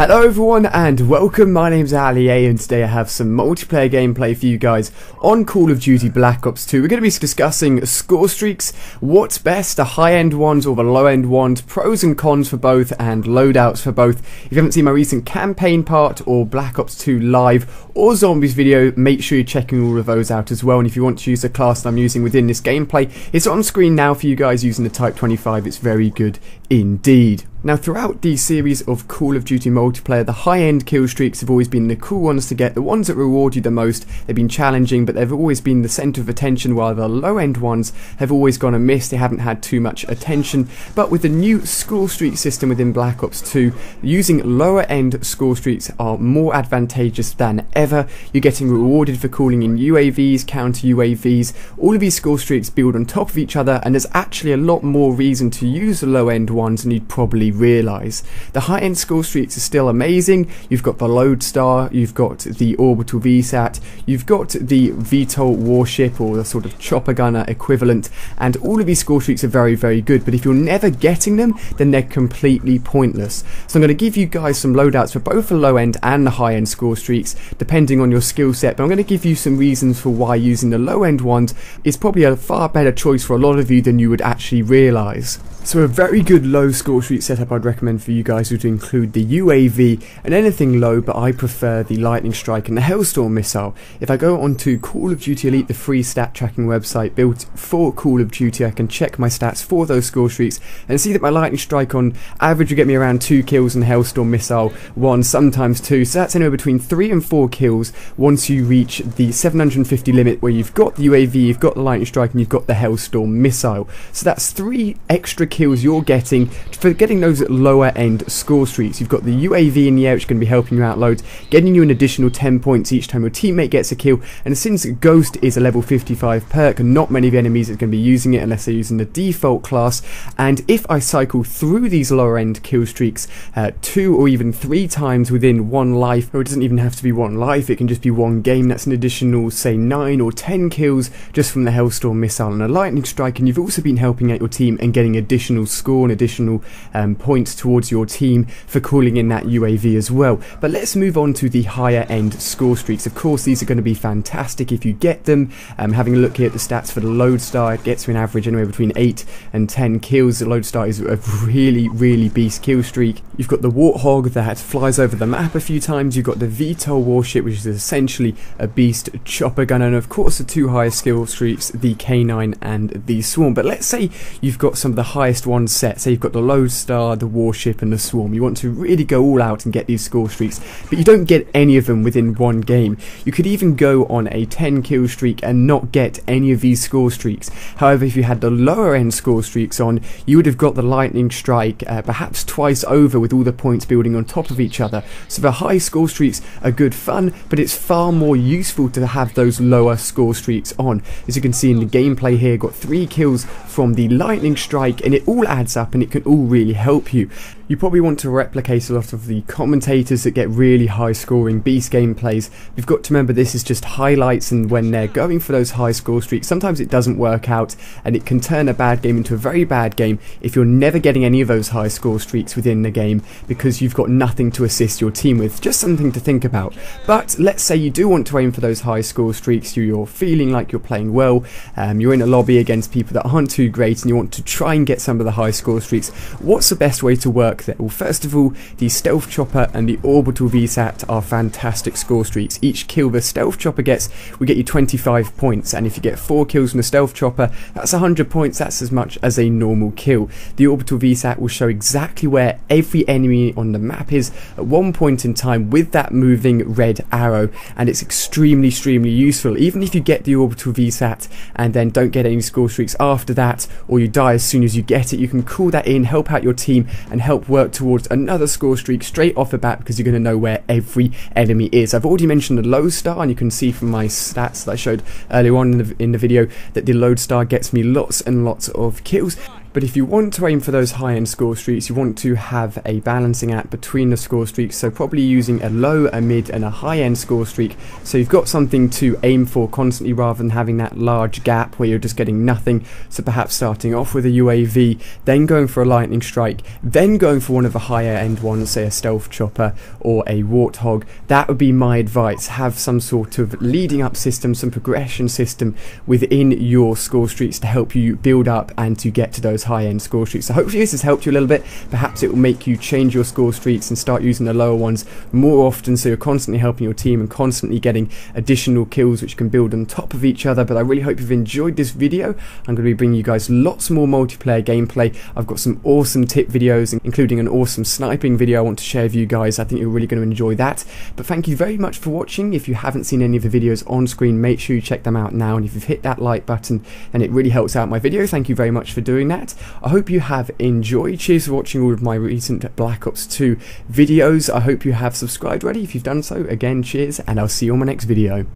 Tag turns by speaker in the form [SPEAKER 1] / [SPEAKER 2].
[SPEAKER 1] Hello everyone and welcome, my name's Ali A and today I have some multiplayer gameplay for you guys on Call of Duty Black Ops 2. We're going to be discussing Scorestreaks, what's best, the high-end ones or the low-end ones, pros and cons for both and loadouts for both. If you haven't seen my recent campaign part or Black Ops 2 live or zombies video, make sure you're checking all of those out as well. And if you want to use the class that I'm using within this gameplay, it's on screen now for you guys using the Type 25, it's very good indeed. Now throughout the series of Call of Duty multiplayer, the high-end kill streaks have always been the cool ones to get, the ones that reward you the most. They've been challenging, but they've always been the centre of attention, while the low-end ones have always gone amiss. They haven't had too much attention. But with the new Scorestreak system within Black Ops 2, using lower-end score streaks are more advantageous than ever. You're getting rewarded for calling in UAVs, counter UAVs. All of these score streaks build on top of each other, and there's actually a lot more reason to use the low-end ones than you'd probably realise. The high-end score streaks are still amazing. You've got the Lodestar, you've got the Orbital VSAT, you've got the VTOL warship or the sort of chopper gunner equivalent, and all of these score streaks are very, very good. But if you're never getting them, then they're completely pointless. So I'm going to give you guys some loadouts for both the low-end and the high-end score streaks, depending on your skill set. But I'm going to give you some reasons for why using the low-end ones is probably a far better choice for a lot of you than you would actually realise. So a very good low score streak setup I'd recommend for you guys would include the UAV and anything low, but I prefer the Lightning Strike and the Hailstorm missile. If I go onto Call of Duty Elite, the free stat tracking website built for Call of Duty, I can check my stats for those score streaks and see that my Lightning Strike on average will get me around 2 kills and the Hailstorm missile 1, sometimes 2. So that's anywhere between 3 and 4 kills once you reach the 750 limit, where you've got the UAV, you've got the Lightning Strike and you've got the Hailstorm missile. So that's 3 extra kills you're getting for getting those lower end score streaks. You've got the UAV in the air, which is going to be helping you out loads, getting you an additional 10 points each time your teammate gets a kill. And since Ghost is a level 55 perk, not many of the enemies are going to be using it unless they're using the default class. And if I cycle through these lower end kill streaks 2 or even 3 times within 1 life, or it doesn't even have to be 1 life, it can just be 1 game, that's an additional say 9 or 10 kills just from the Hailstorm missile and a Lightning Strike. And you've also been helping out your team and getting additional score and additional points towards your team for calling in that UAV as well. But let's move on to the higher end score streaks. Of course, these are going to be fantastic if you get them. Having a look here at the stats for the Lodestar, it gets you an average anywhere between 8 and 10 kills. The Lodestar is a really beast kill streak. You've got the Warthog that flies over the map a few times. You've got the VTOL warship, which is essentially a beast chopper gunner, and of course the 2 highest skill streaks, the K9 and the Swarm. But let's say you've got some of the highest ones set. Say you've got the Lodestar, the warship and the Swarm. You want to really go all out and get these score streaks, but you don't get any of them within 1 game. You could even go on a 10 kill streak and not get any of these score streaks. However, if you had the lower end score streaks on, you would have got the Lightning Strike perhaps twice over, with all the points building on top of each other. So the high score streaks are good fun, but it's far more useful to have those lower score streaks on. As you can see in the gameplay here, got 3 kills from the Lightning Strike, and it all adds up and it can all really help you. You probably want to replicate a lot of the commentators that get really high scoring beast gameplays. You've got to remember this is just highlights, and when they're going for those high score streaks, sometimes it doesn't work out and it can turn a bad game into a very bad game if you're never getting any of those high score streaks within the game, because you've got nothing to assist your team with. Just something to think about. But let's say you do want to aim for those high score streaks, you're feeling like you're playing well, you're in a lobby against people that aren't too great and you want to try and get some of the high score streaks. What's the best way to work there? Well, first of all, the Stealth Chopper and the Orbital VSAT are fantastic score streaks. Each kill the Stealth Chopper gets will get you 25 points, and if you get 4 kills from the Stealth Chopper, that's 100 points. That's as much as a normal kill. The Orbital VSAT will show exactly where every enemy on the map is at one point in time with that moving red arrow, and it's extremely useful. Even if you get the Orbital VSAT and then don't get any score streaks after that, or you die as soon as you get it, you can call that in, help out your team and help work towards another score streak straight off the bat, because you're going to know where every enemy is. I've already mentioned the Lodestar, and you can see from my stats that I showed earlier on in the video that the Lodestar gets me lots and lots of kills. But if you want to aim for those high-end score streaks, you want to have a balancing act between the score streaks, so probably using a low, a mid and a high-end score streak, so you've got something to aim for constantly rather than having that large gap where you're just getting nothing. So perhaps starting off with a UAV, then going for a lightning strike, then going for one of the higher end ones, say a stealth chopper or a warthog. That would be my advice. Have some sort of leading up system, some progression system within your score streaks to help you build up and to get to those high-end score streaks. So hopefully this has helped you a little bit. Perhaps it will make you change your score streaks and start using the lower ones more often, so you're constantly helping your team and constantly getting additional kills which you can build on top of each other. But I really hope you've enjoyed this video. I'm going to be bringing you guys lots more multiplayer gameplay. I've got some awesome tip videos, including an awesome sniping video I want to share with you guys. I think you're really going to enjoy that. But thank you very much for watching. If you haven't seen any of the videos on screen, make sure you check them out now, and if you've hit that like button, then it really helps out my video. Thank you very much for doing that. I hope you have enjoyed. Cheers for watching all of my recent Black Ops 2 videos. I hope you have subscribed already. If you've done so, again, cheers, and I'll see you on my next video.